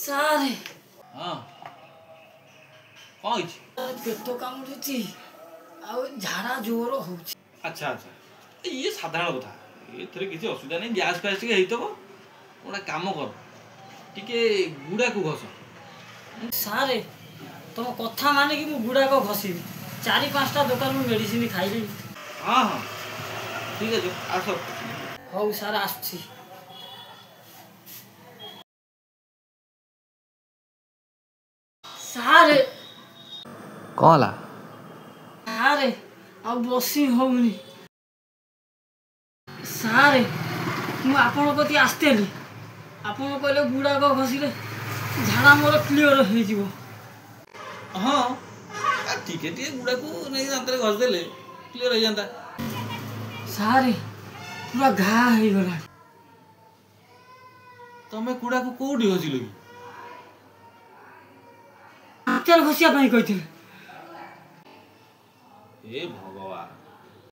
सारे हाँ कौन पेट कामुड़ी झाड़ा जोर हो। अच्छा अच्छा ये साधारण कथा ये किसी असुविधा नहीं गैस फैस टे गोटे कम कर टिके गुड़ा को घस सारे तुम कथा मान कि मुझे गुड़ाक घसबी 4-5टा दुकान में मेडिसिन खाइली। हाँ हाँ ठीक है आस हौ सार आसुची सारे कौन ला सारे आ बसी होनी सारे मु आपण प्रति आसतेली आपण कहले गुड़ाक घसिले झाड़ा मोर क्लीयर हो जिवो। हाँ ठीक है टे गुड़ा को नहीं दांत घस देले क्लीयर हो जाता। सारे पूरा घा हो गला। तमे गुड़ा को कोडी घसिलो कि हाथ घसिया कही हे भगवान